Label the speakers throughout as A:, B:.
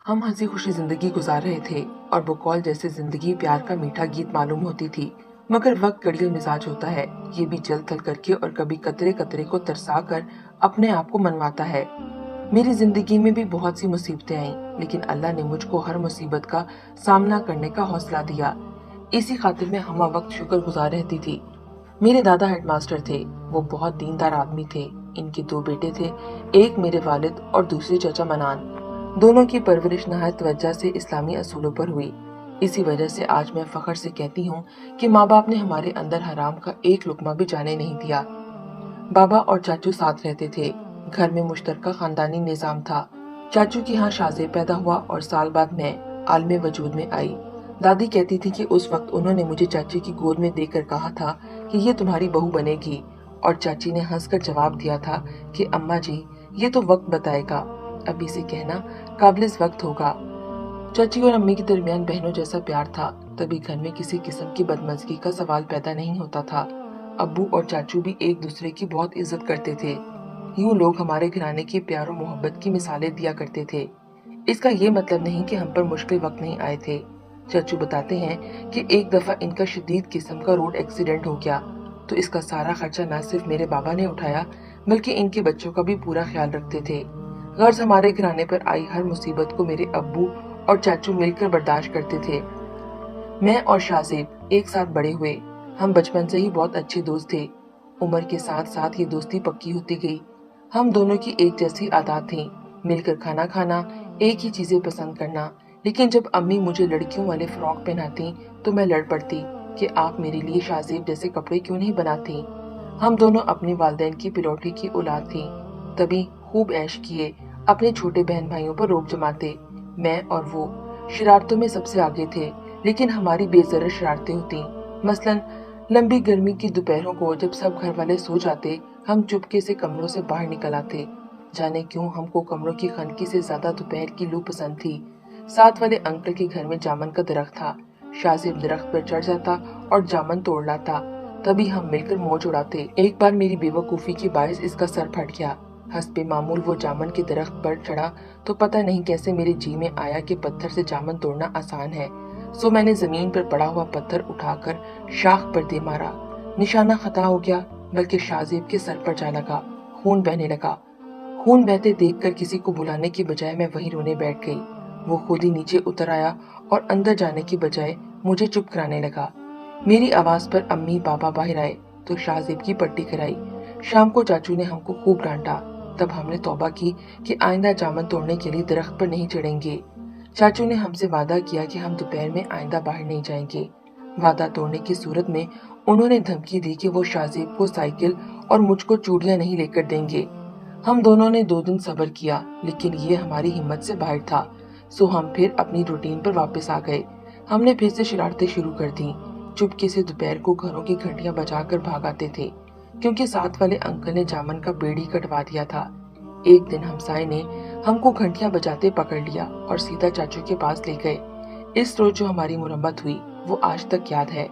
A: हम हंसी खुशी जिंदगी गुजार रहे थे और वो कॉल जैसे जिंदगी प्यार का मीठा गीत मालूम होती थी। मगर वक्त कड़ियल मिजाज होता है, ये भी जल थल करके और कभी कतरे कतरे को तरसा कर अपने आप को मनवाता है। मेरी जिंदगी में भी बहुत सी मुसीबतें आईं, लेकिन अल्लाह ने मुझको हर मुसीबत का सामना करने का हौसला दिया। इसी खातिर मैं हम वक्त शुक्र गुजार रहती थी। मेरे दादा हेडमास्टर थे। वो बहुत दीनदार आदमी थे। इनके दो बेटे थे, एक मेरे वालिद और दूसरे चाचा मनान। दोनों की परवरिश नहायत तवज्जो से इस्लामी असूलों पर हुई। इसी वजह से आज मैं फख्र से कहती हूँ कि माँ बाप ने हमारे अंदर हराम का एक लुकमा भी जाने नहीं दिया। बाबा और चाचू साथ रहते थे। घर में मुश्तरका खानदानी निजाम था। चाचू की यहाँ शाज़ेब पैदा हुआ और साल बाद मैं आलमे वजूद में आई। दादी कहती थी कि उस वक्त उन्होंने मुझे चाची की गोद में देकर कहा था कि ये तुम्हारी बहू बनेगी, और चाची ने हंसकर जवाब दिया था कि अम्मा जी, ये तो वक्त बताएगा, अभी से कहना काबिल वक्त होगा। चाची और अम्मी के दरमियान बहनों जैसा प्यार था, तभी घर में किसी किस्म की बदमज़गी का सवाल पैदा नहीं होता था। अब्बू और चाचू भी एक दूसरे की बहुत इज्जत करते थे। यूं लोग हमारे घराने की प्यार और मोहब्बत की मिसालें दिया करते थे। इसका ये मतलब नहीं कि हम पर मुश्किल वक्त नहीं आए थे। चाचू बताते हैं कि एक दफा इनका शदीद किस्म का रोड एक्सीडेंट हो गया, तो इसका सारा खर्चा न सिर्फ मेरे बाबा ने उठाया, बल्कि इनके बच्चों का भी पूरा ख्याल रखते थे। गर्ज हमारे घराने पर आई हर मुसीबत को मेरे अब्बू और चाचू मिलकर बर्दाश्त करते थे। मैं और शाज़ेब एक साथ बड़े हुए। हम बचपन से ही बहुत अच्छे दोस्त थे। उम्र के साथ साथ ये दोस्ती पक्की होती गई। हम दोनों की एक जैसी आदत थी, मिलकर खाना खाना, एक ही चीजें पसंद करना। लेकिन जब अम्मी मुझे लड़कियों वाले फ्रॉक पहनाती तो मैं लड़ पड़ती कि आप मेरे लिए शाज़ेब जैसे कपड़े क्यों नहीं बनाती। हम दोनों अपनी वालिदैन की पिलौठी की औलाद थी, तभी खूब ऐश किए, अपने छोटे बहन भाइयों पर रोब जमाते। मैं और वो शरारतों में सबसे आगे थे, लेकिन हमारी बेजरत शरारतें होती। मसलन लंबी गर्मी की दोपहरों को जब सब घर वाले सो जाते, हम चुपके से कमरों से बाहर निकल आते। जाने क्यों हमको कमरों की खनकी से ज्यादा दोपहर की लू पसंद थी। साथ वाले अंकल के घर में जामन का दरख्त था। शाज़ेब दरख्त पर चढ़ जाता और जामन तोड़ लाता, तभी हम मिलकर मौज उड़ाते। एक बार मेरी बेवकूफी की बायस इसका सर फट गया। हस्बे मामूल वो जामन के दरख्त पर चढ़ा तो पता नहीं कैसे मेरे जी में आया कि पत्थर से जामन तोड़ना आसान है। सो मैंने जमीन पर पड़ा हुआ पत्थर उठाकर शाख पर दे मारा। निशाना खता हो गया, बल्कि शाज़ेब के सर पर जा लगा। खून बहने लगा। खून बहते देखकर किसी को बुलाने की बजाय मैं वहीं रोने बैठ गई। वो खुद ही नीचे उतर आया और अंदर जाने की बजाय मुझे चुप कराने लगा। मेरी आवाज पर अम्मी बाबा बाहर आए तो शाज़ेब की पट्टी कराई। शाम को चाचू ने हमको खूब डांटा। तब हमने तौबा की कि आइंदा जामन तोड़ने के लिए दरख्त पर नहीं चढ़ेंगे। चाचू ने हमसे वादा किया कि हम दोपहर में आइंदा बाहर नहीं जाएंगे। वादा तोड़ने की सूरत में उन्होंने धमकी दी कि वो शाज़ेब को साइकिल और मुझको चूड़ियां नहीं लेकर देंगे। हम दोनों ने 2 दिन सब्र किया, लेकिन ये हमारी हिम्मत से बाहर था। सो हम फिर अपनी रूटीन पर वापस आ गए। हमने फिर से शरारतें शुरू कर दी। चुपके से दोपहर को घरों की घंटियां बजाकर भाग आते थे, क्योंकि साथ वाले अंकल ने जामन का पेड़ ही कटवा दिया था। एक दिन हमसाए ने हमको घंटियां बजाते पकड़ लिया और सीधा चाचू के पास ले गए। इस रोज जो हमारी मुरम्मत हुई वो आज तक याद है।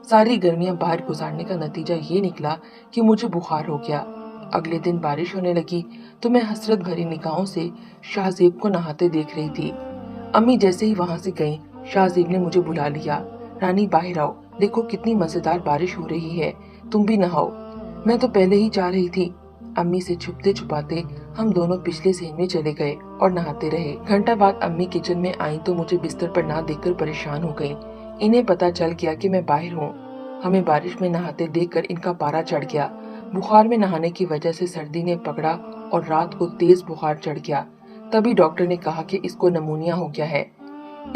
A: सारी गर्मियां बाहर गुजारने का नतीजा ये निकला कि मुझे बुखार हो गया। अगले दिन बारिश होने लगी तो मैं हसरत भरी निगाहों से शाहजेब को नहाते देख रही थी। अम्मी जैसे ही वहां से गईं, शाहजेब ने मुझे बुला लिया। रानी बाहर आओ, देखो कितनी मजेदार बारिश हो रही है, तुम भी नहाओ। मैं तो पहले ही जा रही थी। अम्मी से छुपते छुपाते हम दोनों पिछले सीन में चले गए और नहाते रहे। घंटा बाद अम्मी किचन में आई तो मुझे बिस्तर पर ना देखकर परेशान हो गई। इन्हें पता चल गया कि मैं बाहर हूँ। हमें बारिश में नहाते देखकर इनका पारा चढ़ गया। बुखार में नहाने की वजह से सर्दी ने पकड़ा और रात को तेज बुखार चढ़ गया। तभी डॉक्टर ने कहा कि इसको नमूनिया हो गया है।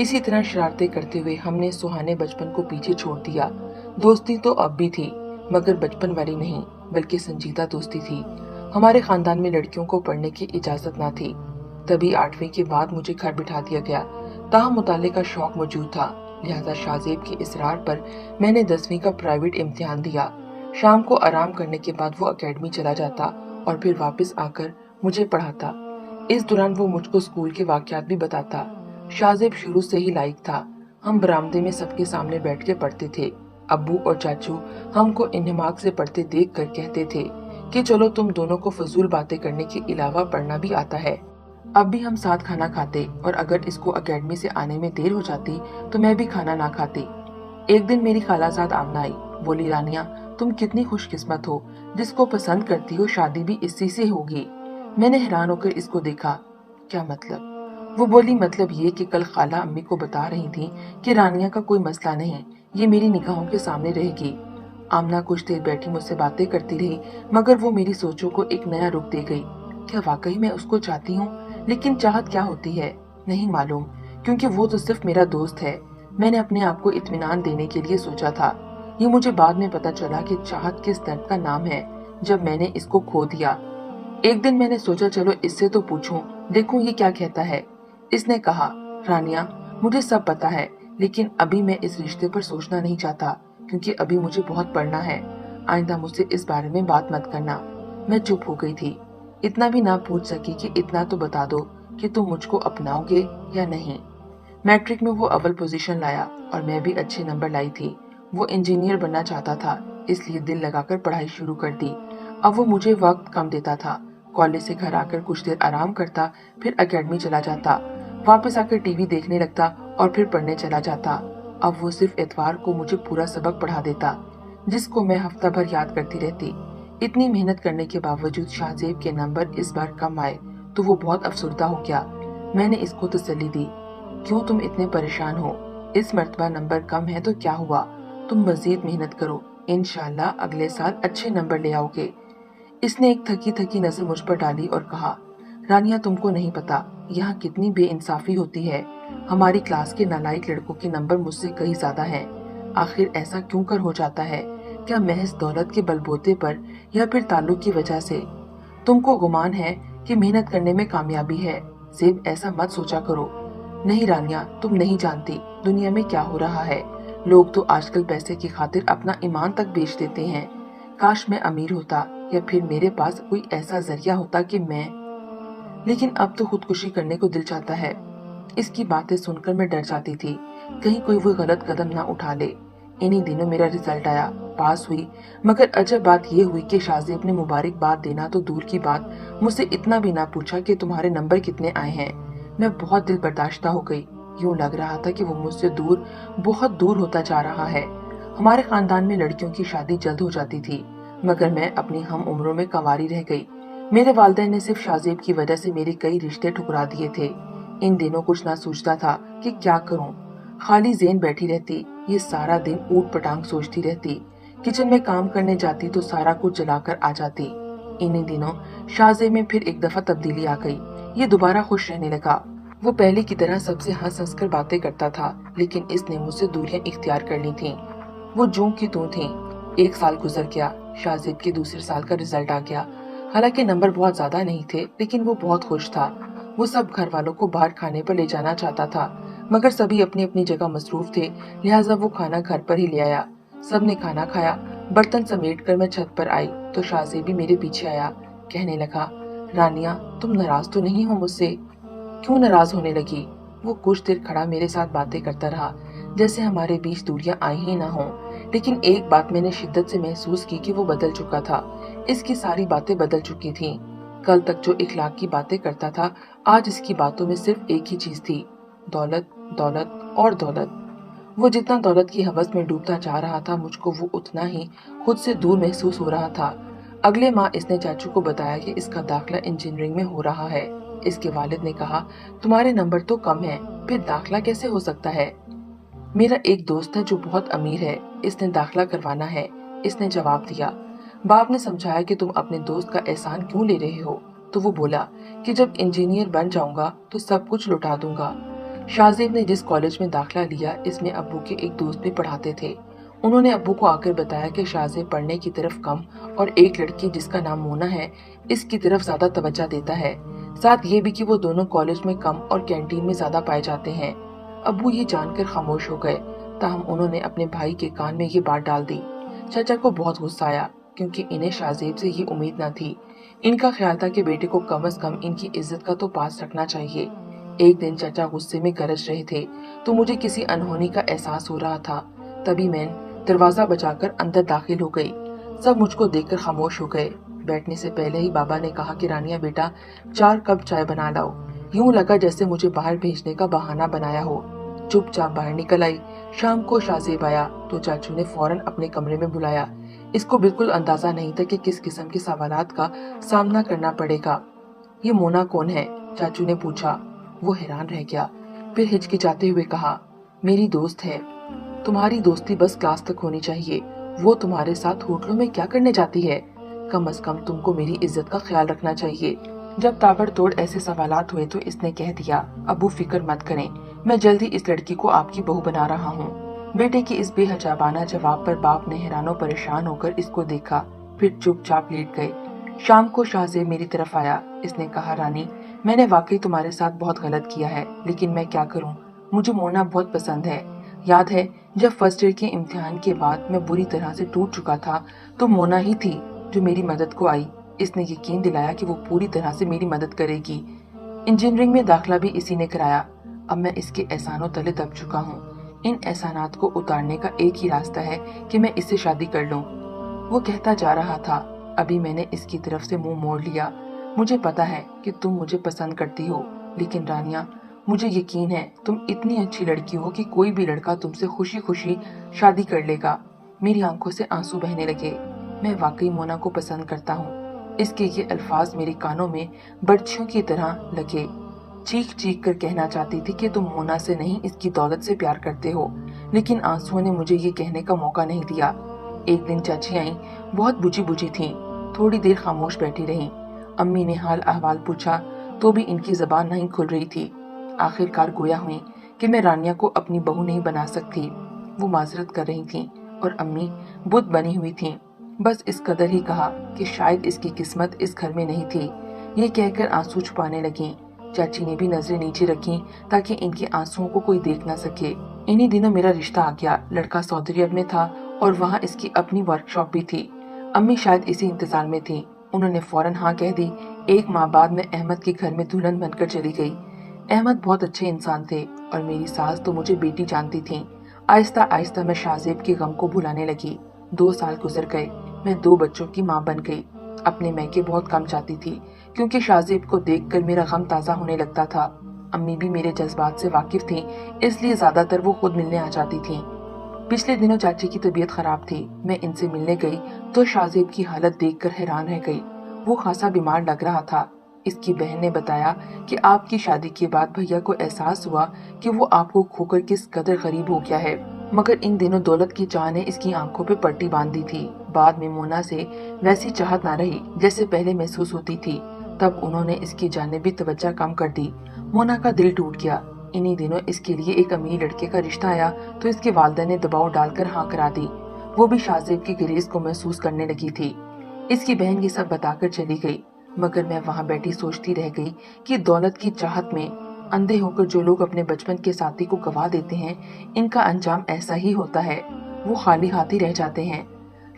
A: इसी तरह शरारतें करते हुए हमने सुहाने बचपन को पीछे छोड़ दिया। दोस्ती तो अब भी थी, मगर बचपन वाली नहीं, बल्कि संजीदा दोस्ती थी। हमारे खानदान में लड़कियों को पढ़ने की इजाजत ना थी। तभी 8वीं के बाद मुझे घर बिठा दिया गया। ताहम मुताले का शौक मौजूद था, लिहाजा शाहजेब के इसरार पर मैंने 10वीं का प्राइवेट इम्तिहान दिया। शाम को आराम करने के बाद वो अकेडमी चला जाता और फिर वापस आकर मुझे पढ़ाता। इस दौरान वो मुझको स्कूल के वाकयात भी बताता। शाहजेब शुरू से ही लाइक था। हम बरामदे में सबके सामने बैठ के पढ़ते थे। अब्बू और चाचू हमको इन्हिमाक से पढ़ते देखकर कहते थे कि चलो तुम दोनों को फजूल बातें करने के अलावा पढ़ना भी आता है। अब भी हम साथ खाना खाते और अगर इसको अकेडमी से आने में देर हो जाती तो मैं भी खाना ना खाती। एक दिन मेरी खालाजाद आमना आई, बोली रानिया तुम कितनी खुशकिस्मत हो, जिसको पसंद करती हो शादी भी इसी से होगी। मैंने हैरान होकर इसको देखा। क्या मतलब? वो बोली मतलब ये कि कल खाला अम्मी को बता रही थी कि रानिया का कोई मसला नहीं, ये मेरी निगाहों के सामने रहेगी। आमना कुछ देर बैठी मुझसे बातें करती रही, मगर वो मेरी सोचों को एक नया रुख दे गई। क्या वाकई मैं उसको चाहती हूँ? लेकिन चाहत क्या होती है नहीं मालूम, क्योंकि वो तो सिर्फ मेरा दोस्त है। मैंने अपने आप को इत्मीनान देने के लिए सोचा था। ये मुझे बाद में पता चला कि चाहत किस दर्द का नाम है, जब मैंने इसको खो दिया। एक दिन मैंने सोचा चलो इससे तो पूछूं, देखूं ये क्या कहता है। इसने कहा रानिया मुझे सब पता है, लेकिन अभी मैं इस रिश्ते पर सोचना नहीं चाहता, क्योंकि अभी मुझे बहुत पढ़ना है। आइंदा मुझसे इस बारे में बात मत करना। मैं चुप हो गई थी। इतना भी ना पूछ सकी कि इतना तो बता दो कि तुम मुझको अपनाओगे या नहीं। मैट्रिक में वो अव्वल पोजीशन लाया और मैं भी अच्छे नंबर लाई थी। वो इंजीनियर बनना चाहता था, इसलिए दिल लगाकर पढ़ाई शुरू कर दी। अब वो मुझे वक्त कम देता था। कॉलेज से घर आकर कुछ देर आराम करता, फिर एकेडमी चला जाता, वापस आकर टीवी देखने लगता और फिर पढ़ने चला जाता। अब वो सिर्फ इतवार को मुझे पूरा सबक पढ़ा देता, जिसको मैं हफ्ता भर याद करती रहती। इतनी मेहनत करने के बावजूद शाहजेब के नंबर इस बार कम आए तो वो बहुत अफसुर्दा हो गया। मैंने इसको तसल्ली दी, क्यों तुम इतने परेशान हो? इस मर्तबा नंबर कम है तो क्या हुआ, तुम मजीद मेहनत करो, इंशाल्लाह अगले साल अच्छे नंबर ले आओगे। इसने एक थकी थकी नजर मुझ पर डाली और कहा रानिया तुमको नहीं पता यहाँ कितनी बेइंसाफी होती है। हमारी क्लास के नालायक लड़कों के नंबर मुझसे कहीं ज्यादा हैं। आखिर ऐसा क्यों कर हो जाता है? क्या महज दौलत के बलबूते पर या फिर ताल्लुक की वजह से? तुमको गुमान है कि मेहनत करने में कामयाबी है। जेब ऐसा मत सोचा करो। नहीं रानिया तुम नहीं जानती दुनिया में क्या हो रहा है। लोग तो आजकल पैसे की खातिर अपना ईमान तक बेच देते हैं। काश मैं अमीर होता या फिर मेरे पास कोई ऐसा जरिया होता कि मैं, लेकिन अब तो खुदकुशी करने को दिल चाहता है। इसकी बातें सुनकर मैं डर जाती थी, कहीं कोई वो गलत कदम ना उठा ले। इन्हीं दिनों मेरा रिजल्ट आया, पास हुई, मगर अजब बात ये हुई कि शाहजेब ने मुबारकबाद देना तो दूर की बात, मुझसे इतना भी ना पूछा कि तुम्हारे नंबर कितने आए हैं। मैं बहुत दिल बर्दाश्ता हो गई। यूं लग रहा था कि वो मुझसे दूर, बहुत दूर होता जा रहा है। हमारे खानदान में लड़कियों की शादी जल्द हो जाती थी, मगर मैं अपनी हम उम्रों में कंवारी रह गई। मेरे वालिदैन ने सिर्फ शाहजेब की वजह से मेरे कई रिश्ते ठुकरा दिए थे। इन दिनों कुछ ना सोचता था कि क्या करूं। खाली ज़ेन बैठी रहती, ये सारा दिन ऊट पटांग सोचती रहती। किचन में काम करने जाती तो सारा कुछ जलाकर आ जाती। इन्हीं दिनों शाहजेब में फिर एक दफा तब्दीली आ गई। ये दोबारा खुश रहने लगा। वो पहले की तरह सबसे हंस हंस कर बातें करता था, लेकिन इसने मुझसे दूरियां इख्तियार कर ली थीं। वो जूं की तूं थी। एक साल गुजर गया, शाहजेब के दूसरे साल का रिजल्ट आ गया। हालांकि नंबर बहुत ज्यादा नहीं थे, लेकिन वो बहुत खुश था। वो सब घर वालों को बाहर खाने पर ले जाना चाहता था, मगर सभी अपनी अपनी जगह मसरूफ थे, लिहाजा वो खाना घर पर ही ले आया। सब ने खाना खाया। बर्तन समेट कर मैं छत पर आई तो शाहजेब भी मेरे पीछे आया। कहने लगा रानिया तुम नाराज तो नहीं हो मुझसे? क्यों नाराज होने लगी? वो कुछ देर खड़ा मेरे साथ बातें करता रहा, जैसे हमारे बीच दूरियां आई ही ना हो। लेकिन एक बात मैंने शिद्दत से महसूस की कि वो बदल चुका था। इसकी सारी बातें बदल चुकी थीं। कल तक जो इखलाक की बातें करता था, आज इसकी बातों में सिर्फ एक ही चीज थी, दौलत, दौलत और दौलत। वो जितना दौलत की हवस में डूबता जा रहा था, मुझको वो उतना ही खुद से दूर महसूस हो रहा था। अगले माह इसने चाचू को बताया कि इसका दाखिला इंजीनियरिंग में हो रहा है। इसके वालिद ने कहा तुम्हारे नंबर तो कम हैं, फिर दाखिला कैसे हो सकता है? मेरा एक दोस्त है जो बहुत अमीर है, इसने दाखिला करवाना है। इसने जवाब दिया। बाप ने समझाया कि तुम अपने दोस्त का एहसान क्यों ले रहे हो, तो वो बोला कि जब इंजीनियर बन जाऊंगा तो सब कुछ लौटा दूंगा। शाहजेब ने जिस कॉलेज में दाखिला लिया, इसमें अब्बू के एक दोस्त भी पढ़ाते थे। उन्होंने अब्बू को आकर बताया कि शाहजेब पढ़ने की तरफ कम और एक लड़की जिसका नाम मोना है, इसकी तरफ ज्यादा तवज्जो देता है। साथ ये भी कि वो दोनों कॉलेज में कम और कैंटीन में ज्यादा पाए जाते हैं। अब्बू ये जानकर खामोश हो गए, ताहम उन्होंने अपने भाई के कान में ये बात डाल दी। चाचा को बहुत गुस्सा आया, क्योंकि इन्हें शाहजेब से ये उम्मीद न थी। इनका ख्याल था कि बेटे को कम से कम इनकी इज्जत का तो पास रखना चाहिए। एक दिन चाचा गुस्से में गरज रहे थे तो मुझे किसी अनहोनी का एहसास हो रहा था। तभी मैं दरवाजा बजाकर अंदर दाखिल हो गई। सब मुझको देखकर खामोश हो गए। बैठने से पहले ही बाबा ने कहा कि रानिया बेटा 4 कप चाय बना लाओ। यूं लगा जैसे मुझे बाहर भेजने का बहाना बनाया हो। चुपचाप बाहर निकल आई। शाम को शाहजेब आया तो चाचू ने फौरन अपने कमरे में बुलाया। इसको बिल्कुल अंदाजा नहीं था कि किस किस्म के सवालात का सामना करना पड़ेगा। ये मोना कौन है? चाचू ने पूछा। वो हैरान रह गया, फिर हिचकिचाते हुए कहा, मेरी दोस्त है। तुम्हारी दोस्ती बस क्लास तक होनी चाहिए। वो तुम्हारे साथ होटलों में क्या करने जाती है? कम से कम तुमको मेरी इज्जत का ख्याल रखना चाहिए। जब ताबड़तोड़ ऐसे सवालात हुए तो इसने कह दिया, अबू फिक्र मत करें, मैं जल्दी इस लड़की को आपकी बहू बना रहा हूँ। बेटे के इस बेहजाबाना जवाब पर बाप ने हैरानो परेशान होकर इसको देखा, फिर चुपचाप लेट गए। शाम को शाहजेब मेरी तरफ आया। इसने कहा, रानी, मैंने वाकई तुम्हारे साथ बहुत गलत किया है, लेकिन मैं क्या करूँ, मुझे मोना बहुत पसंद है। याद है जब फर्स्ट ईयर के इम्तिहान के बाद मैं बुरी तरह से टूट चुका था तो मोना ही थी जो मेरी मदद को आई। इसने यकीन दिलाया कि वो पूरी तरह से मेरी मदद करेगी। इंजीनियरिंग में दाखिला भी इसी ने कराया। अब मैं इसके एहसानों तले दब चुका हूँ। इन एहसानात को उतारने का एक ही रास्ता है कि मैं इससे शादी कर लूँ। वो कहता जा रहा था। अभी मैंने इसकी तरफ से मुंह मोड़ लिया। मुझे पता है कि तुम मुझे पसंद करती हो, लेकिन रानिया, मुझे यकीन है तुम इतनी अच्छी लड़की हो कि कोई भी लड़का तुमसे खुशी खुशी शादी कर लेगा। मेरी आंखों से आंसू बहने लगे। मैं वाकई मोना को पसंद करता हूँ। इसके ये अल्फाज मेरे कानों में बर्छियों की तरह लगे। चीख चीख कर कहना चाहती थी कि तुम मोना से नहीं, इसकी दौलत से प्यार करते हो, लेकिन आंसुओं ने मुझे ये कहने का मौका नहीं दिया। एक दिन चाची आई, बहुत बुझी बुझी थी। थोड़ी देर खामोश बैठी रही। अम्मी ने हाल अहवाल पूछा तो भी इनकी जबान नहीं खुल रही थी। आखिरकार गोया हुई कि मैं रानिया को अपनी बहू नहीं बना सकती। वो माजरत कर रही थी और अम्मी बुत बनी हुई थी। बस इस कदर ही कहा कि शायद इसकी किस्मत इस घर में नहीं थी। ये कहकर आंसू छुपाने लगी। चाची ने भी नजरें नीचे रखी ताकि इनके आंसुओं को कोई देख ना सके। इन्हीं दिनों मेरा रिश्ता आ गया। लड़का सऊदी अरब में था और वहाँ इसकी अपनी वर्कशॉप भी थी। अम्मी शायद इसी इंतजार में थी। उन्होंने फौरन हाँ कह दी। एक माह बाद मैं अहमद के घर में दुल्हन बनकर चली गई। अहमद बहुत अच्छे इंसान थे और मेरी सास तो मुझे बेटी जानती थी। आहिस्ता आहिस्ता मैं शाहजेब के गम को भुलाने लगी। 2 साल गुजर गए। मैं 2 बच्चों की माँ बन गई। अपने मैके बहुत कम जाती थी क्योंकि शाहजेब को देखकर मेरा गम ताज़ा होने लगता था। अम्मी भी मेरे जज्बात से वाकिफ थी, इसलिए ज्यादातर वो खुद मिलने आ जाती थी। पिछले दिनों चाची की तबीयत खराब थी। मैं इनसे मिलने गई तो शाहजेब की हालत देखकर हैरान रह गई। वो खासा बीमार लग रहा था। इसकी बहन ने बताया कि आपकी शादी के बाद भैया को एहसास हुआ कि वो आपको खोकर किस कदर गरीब हो गया है, मगर इन दिनों दौलत की चाह ने इसकी आंखों पे पट्टी बांध दी थी। बाद में मोना से वैसी चाहत ना रही जैसे पहले महसूस होती थी। तब उन्होंने इसकी जानिब भी तवज्जो कम कर दी। मोना का दिल टूट गया। इन्हीं दिनों इसके लिए एक अमीर लड़के का रिश्ता आया तो इसके वालिदा ने दबाव डालकर हाँ करा दी। वो भी शाहजेब की गिरेज को महसूस करने लगी थी। इसकी बहन ये सब बताकर चली गई, मगर मैं वहाँ बैठी सोचती रह गई कि दौलत की चाहत में अंधे होकर जो लोग अपने बचपन के साथी को गवा देते हैं, इनका अंजाम ऐसा ही होता है। वो खाली हाथ ही रह जाते हैं।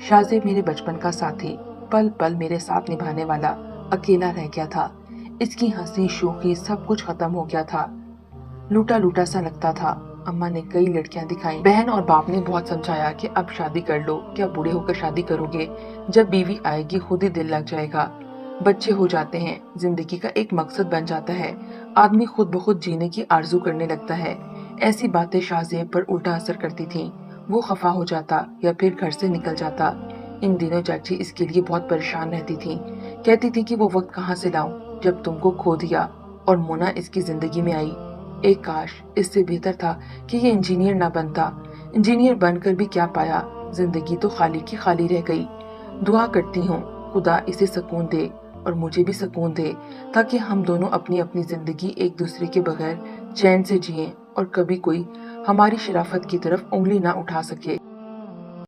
A: शाहजेब मेरे बचपन का साथी, पल पल मेरे साथ निभाने वाला, अकेला रह गया था। इसकी हंसी शोखी सब कुछ खत्म हो गया था। लूटा लूटा सा लगता था। अम्मा ने कई लड़कियां दिखाई। बहन और बाप ने बहुत समझाया कि अब शादी कर लो, क्या बूढ़े होकर शादी करोगे? जब बीवी आएगी खुद ही दिल लग जाएगा। बच्चे हो जाते हैं, जिंदगी का एक मकसद बन जाता है, आदमी खुद ब खुद जीने की आरजू करने लगता है। ऐसी बातें शाहजेब पर उल्टा असर करती थीं। वो खफा हो जाता या फिर घर से निकल जाता। इन दिनों चाची इसके लिए बहुत परेशान रहती थी। कहती थी कि वो वक्त कहाँ से लाऊं जब तुमको खो दिया और मोना इसकी जिंदगी में आई। एक काश इससे बेहतर था कि ये इंजीनियर ना बनता। इंजीनियर बनकर भी क्या पाया, जिंदगी तो खाली की खाली रह गई। दुआ करती हूँ खुदा इसे सुकून दे और मुझे भी सुकून दे, ताकि हम दोनों अपनी अपनी जिंदगी एक दूसरे के बगैर चैन से जिएं और कभी कोई हमारी शराफत की तरफ उंगली ना उठा सके।